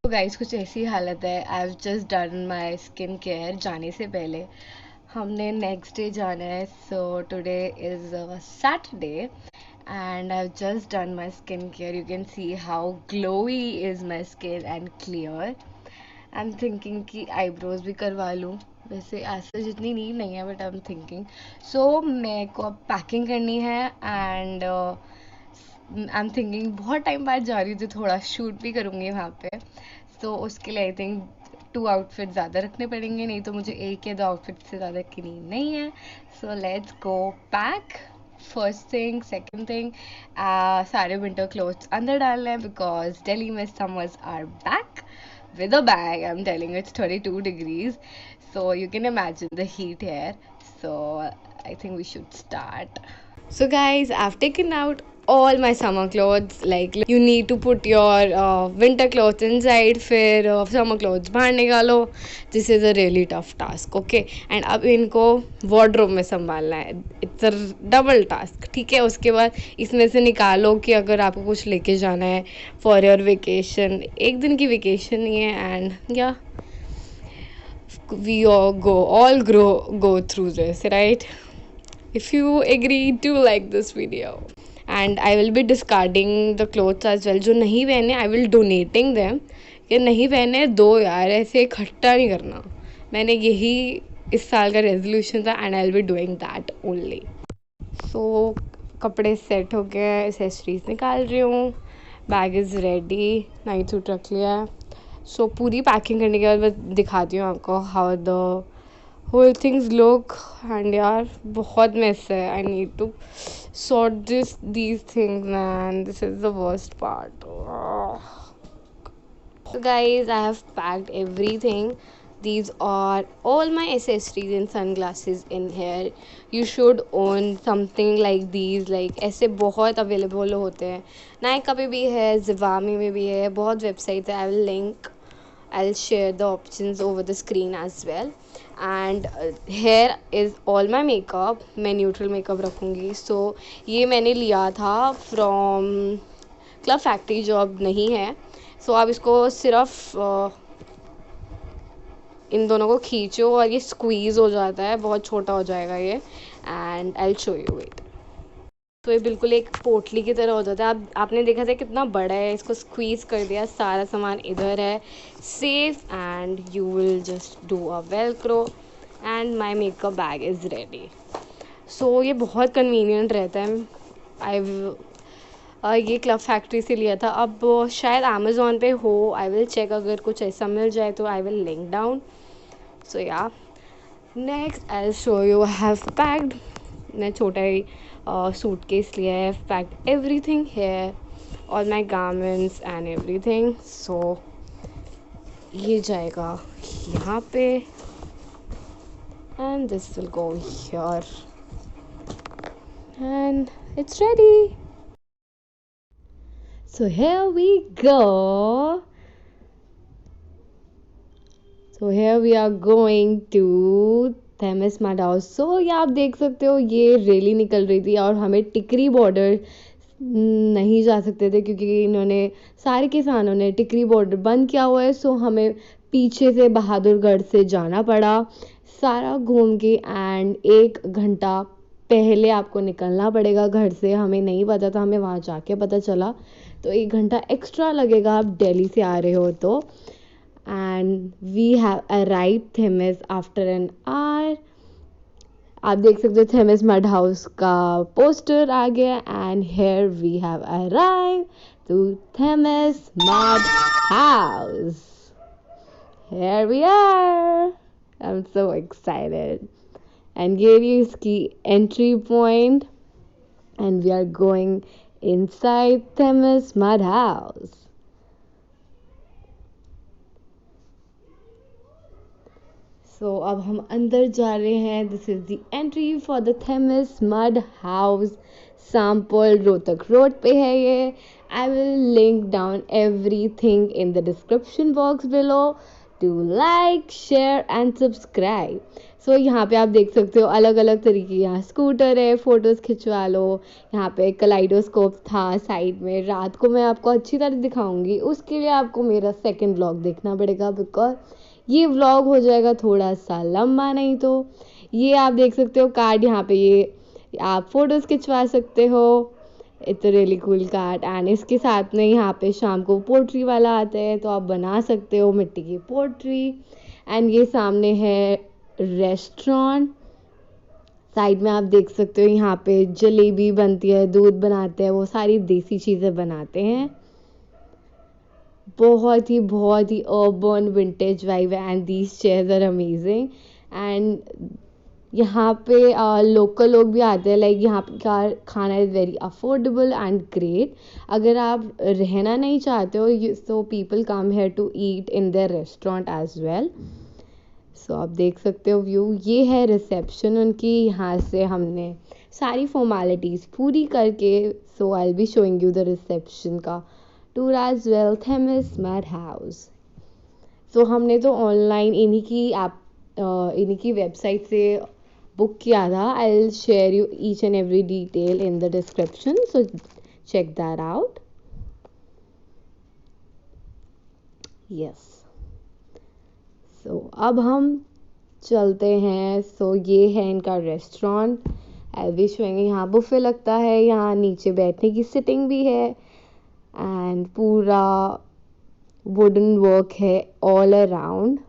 तो गाइस कुछ ऐसी हालत है, I have just done my skin care. जाने से पहले हमने नेक्स्ट डे जाना है, so today is Saturday and I have just done my skin care. You can see how glowy is my skin and clear. I am thinking कि eyebrows भी करवा लूँ। वैसे ऐसे जितनी नीड नहीं है, बट आई एम थिंकिंग। सो मेरे को अब पैकिंग करनी है एंड आई एम थिंकिंग बहुत टाइम बाद जा रही हूँ, तो थोड़ा शूट भी करूँगी वहाँ पे। तो उसके लिए आई थिंक 2 आउटफिट ज़्यादा रखने पड़ेंगे, नहीं तो मुझे 1 या 2 आउटफिट से ज़्यादा की नीड नहीं है। So let's go pack. First thing, second thing, सारे विंटर क्लोथ्स अंदर डालने हैं बिकॉज दिल्ली में summers are back with a bag. I'm telling you, it's 32 degrees, so you can imagine the heat here. So I think we should start. So guys, I've taken out all my summer clothes. Like you need to put your winter clothes inside, फिर summer clothes बाहर निकालो. This is a really tough task, okay? And अब इनको wardrobe में संभालना है. It's a double task, ठीक है? उसके बाद इसमें से निकालो कि अगर आपको कुछ लेके जाना है for your vacation. एक दिन की vacation ही है and yeah, we all go through this, right? If you agree, do like this video. And I will be discarding the clothes as well. जो नहीं पहने I will donating them. ये नहीं पहने दो यार, ऐसे इकट्ठा नहीं करना. मैंने यही इस साल का रेजोल्यूशन था and I'll be doing that only. So कपड़े सेट हो गए, एसेसरीज निकाल रही हूँ, bag is ready, night suit रख लिया है. सो पूरी पैकिंग करने के बाद मैं दिखाती हूँ आपको how the whole things look. And यार बहुत मेस है. I need to sort these things man. This is the worst part. So guys, I have packed everything. These are all my accessories and sunglasses in here. You should own something like these. Like ऐसे बहुत available होते हैं. नायका पे भी है, ज़िवामे में भी है, बहुत वेबसाइट है. I'll share the options over the screen as well. And here is all my makeup. मैं neutral makeup रखूँगी. So ये मैंने लिया था from क्लब फैक्ट्री, जो अब नहीं है. सो आप इसको सिर्फ इन दोनों को खींचो और ये स्क्वीज़ हो जाता है, बहुत छोटा हो जाएगा ये. And I will show you it. तो ये बिल्कुल एक पोटली की तरह हो जाता है. आपने देखा था कितना बड़ा है. इसको स्क्वीज़ कर दिया, सारा सामान इधर है safe. And you will just do a velcro and my makeup bag is ready. So ये बहुत कन्वीनियंट रहता है. ये क्लब फैक्ट्री से लिया था. अब शायद अमेज़ॉन पे हो. आई विल चेक, अगर कुछ ऐसा मिल जाए तो I will link down. So yeah next I will show you. I have packed. मैं छोटा ही सूट केस लिया है. Packed everything here, all my garments and everything. So ये जाएगा यहाँ पे and this will go here and it's ready. So here we go. So here we are going to Themis Mud House. So ये आप देख सकते हो, ये रैली निकल रही थी और हमें टिकरी बॉर्डर नहीं जा सकते थे क्योंकि इन्होंने सारे किसानों ने टिकरी बॉर्डर बंद किया हुआ है. सो हमें पीछे से बहादुरगढ़ से जाना पड़ा सारा घूम के. एंड 1 घंटा पहले आपको निकलना पड़ेगा घर से. हमें नहीं पता था, हमें वहाँ जाके पता चला. तो 1 घंटा एक्स्ट्रा लगेगा आप दिल्ली से आ रहे हो तो. And we have arrive Themis after an hour. आप देख सकते हो थेमिस मड हाउस का पोस्टर आ गया. And here we have arrive to Themis mud house. Here we are. I am so excited. एंड ये भी इसकी entry point. And we are going inside Themis Mud House. So अब हम अंदर जा रहे हैं. This is the entry for the Themis Mud House. Sample Rohtak road पे है ये. I will link down everything in the description box below. Do like, share and subscribe. सो यहाँ पे आप देख सकते हो अलग अलग तरीके के यहाँ स्कूटर है, फ़ोटोज़ खिंचवा लो। यहाँ पे कलाइडोस्कोप था साइड में, रात को मैं आपको अच्छी तरह दिखाऊंगी, उसके लिए आपको मेरा सेकंड व्लॉग देखना पड़ेगा बिकॉज ये व्लॉग हो जाएगा थोड़ा सा लंबा। नहीं तो ये आप देख सकते हो कार्ड, यहाँ पे ये आप फ़ोटोज़ खिंचवा सकते हो। It's a really cool card. And इसके साथ में यहाँ पे शाम को पोट्री वाला आता है, तो आप बना सकते हो मिट्टी की पोट्री। एंड ये सामने है रेस्टोरेंट, साइड में आप देख सकते हो यहाँ पे जलेबी बनती है, दूध बनाते हैं, वो सारी देसी चीज़ें बनाते हैं। बहुत ही अर्बन विंटेज वाइब है and these chairs are amazing. And यहाँ पे लोकल लोग भी आते हैं, लाइक यहाँ का खाना is very affordable and great. अगर आप रहना नहीं चाहते हो so people come here to eat in their restaurant as well. So आप देख सकते हो व्यू, ये है रिसेप्शन उनकी। यहाँ से हमने सारी फॉर्मेलिटीज़ पूरी करके so I will be showing you the reception का tour as well. Themis mad house. So हमने तो ऑनलाइन इन्हीं की वेबसाइट से बुक किया था। I will share you each and every detail in the description, so check that out. Yes, so अब हम चलते हैं। सो ये है इनका रेस्टोरेंट। आई विल शोइंग, यहाँ बुफे लगता है, यहाँ नीचे बैठने की सिटिंग भी है एंड पूरा वुडन वर्क है all around.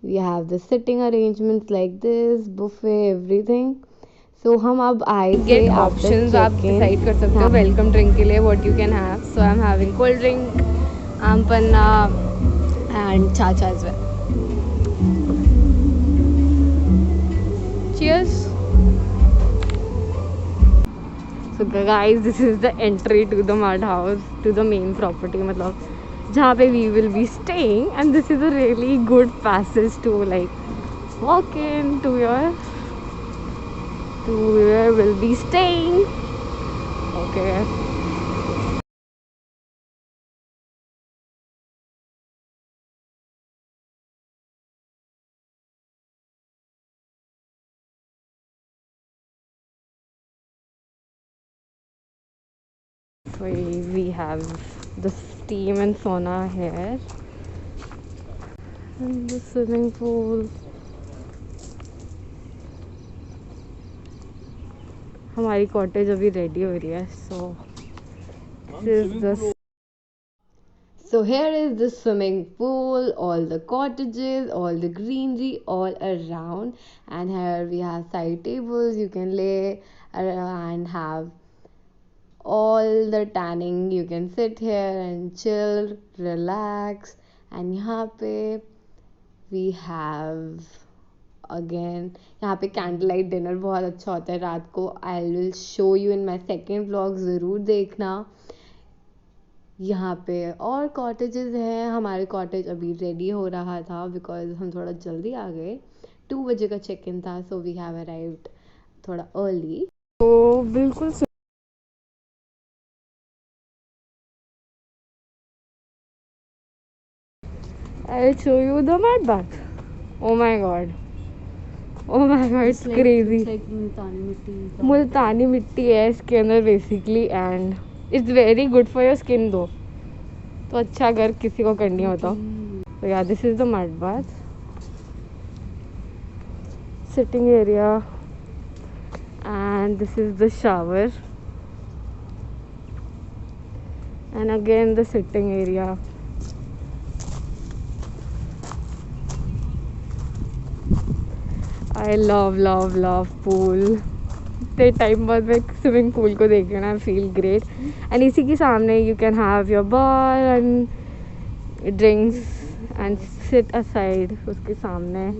We have the sitting arrangements like this, buffet, everything. So हम अब आए थे, ऑप्शंस आप डिसाइड कर सकते हो वेलकम ड्रिंक के लिए what you can have. So I am having cold drink, aam panna and चाचा as well. Cheers. So guys, this is the entry to the mud house, to the main property, मतलब जहाँ पे we will be staying, and this is a really good passage to like walk in to where we'll be staying. Okay. We have the steam and sauna here and the swimming pool. हमारी cottage अभी ready हो रही है। So here is the swimming pool, all the cottages, all the greenery all around, and here we have side tables. You can lay and have all the tanning. You can sit here and chill, relax. And यहाँ पे we have again, यहाँ पे candle light dinner बहुत अच्छा होता है रात को। आई will show you in my second vlog, ज़रूर देखना। यहाँ पे और कॉटेजेस हैं। हमारे कॉटेज अभी रेडी हो रहा था बिकॉज हम थोड़ा जल्दी आ गए, 2 बजे का चेक इन था, सो वी हैव अराइव्ड थोड़ा अर्ली। तो बिल्कुल I'll show you the mud bath. Oh my god. Oh my god, it's crazy. Like मुल्तानी मिट्टी है इसके अंदर basically, and it's very good for your skin दो, तो अच्छा अगर किसी को करनी हो तो या this is the mud bath. Sitting area and this is the shower and again the sitting area. I love pool. इतने टाइम बाद मैं स्विमिंग पूल को देख रही हूँ, आई फील ग्रेट। एंड इसी के सामने you can have your bar and drinks and sit aside उसके सामने।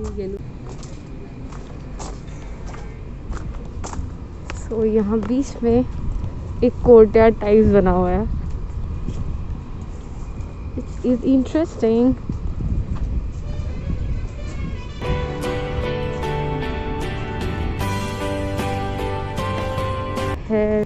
सो यहाँ बीच में एक कोर्टयार्ड टाइप्स बना हुआ है। It is interesting. है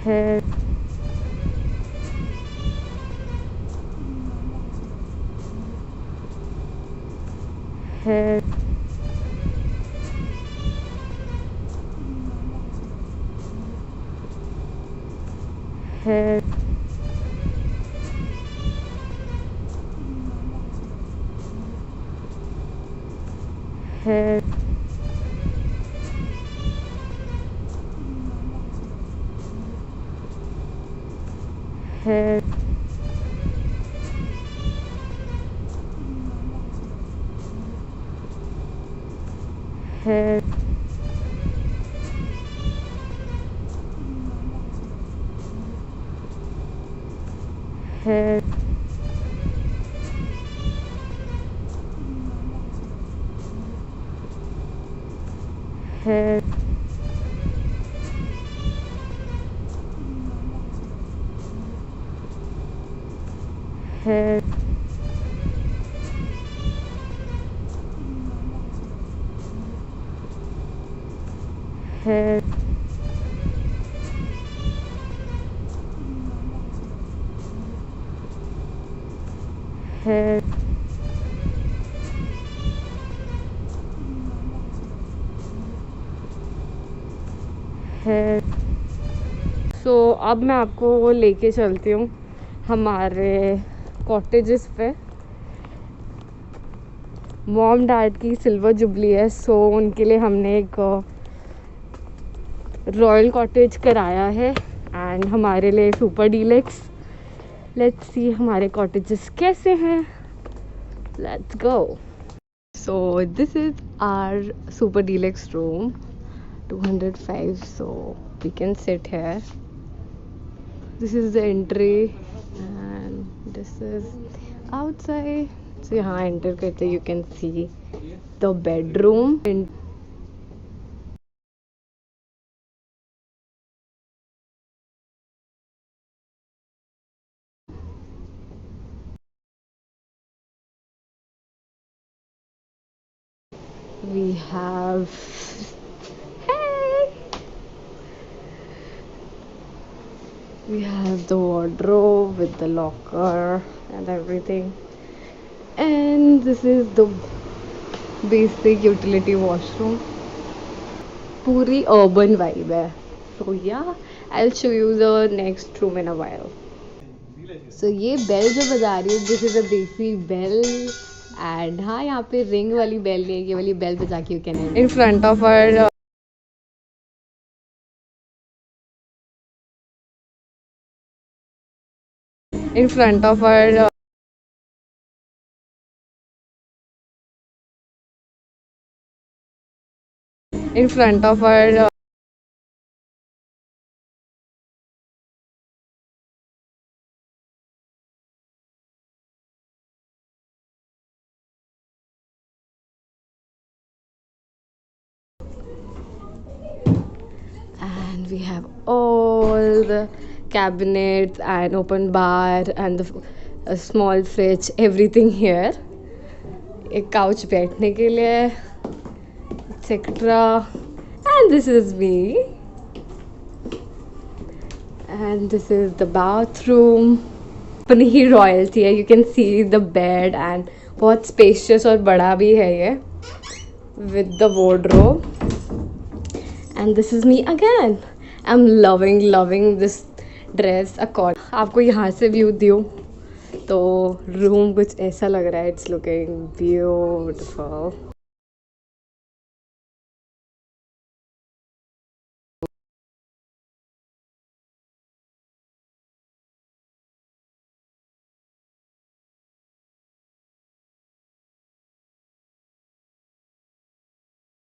है, है, है, है, है, है, है, है, है, है, है, है। सो अब मैं आपको लेके चलती हूँ हमारे कॉटेजेस पे। मॉम डैड की सिल्वर जुबली है, सो उनके लिए हमने एक रॉयल कॉटेज कराया है एंड हमारे लिए सुपर डीलक्स। लेट्स सी हमारे कॉटेजेस कैसे हैं। Let's go. So this is our super deluxe room 205, so we can sit here. This is the entry and this is outside. So यहाँ enter करते you can see the bedroom. We have, hey, we have the wardrobe with the locker and everything, and this is the basic utility washroom. पूरी urban vibe है. So yeah, I'll show you the next room in a while. So ये bell जो बजा रही है, this is a देसी bell and हाँ यहाँ पे रिंग वाली बेल नहीं है, ये वाली बेल बजा के you can in front of our in front of our in front of our and we have all the cabinets and open bar and a small fridge, everything here. एक couch बैठने के लिए etc. And this is me and this is the bathroom. अपनी ही royalty है, you can see the bed and बहुत spacious और बड़ा भी है ये with the wardrobe. And this is me again. I am loving this dress accord. आपको यहाँ से व्यू दूँ तो रूम कुछ ऐसा लग रहा है. It's looking beautiful.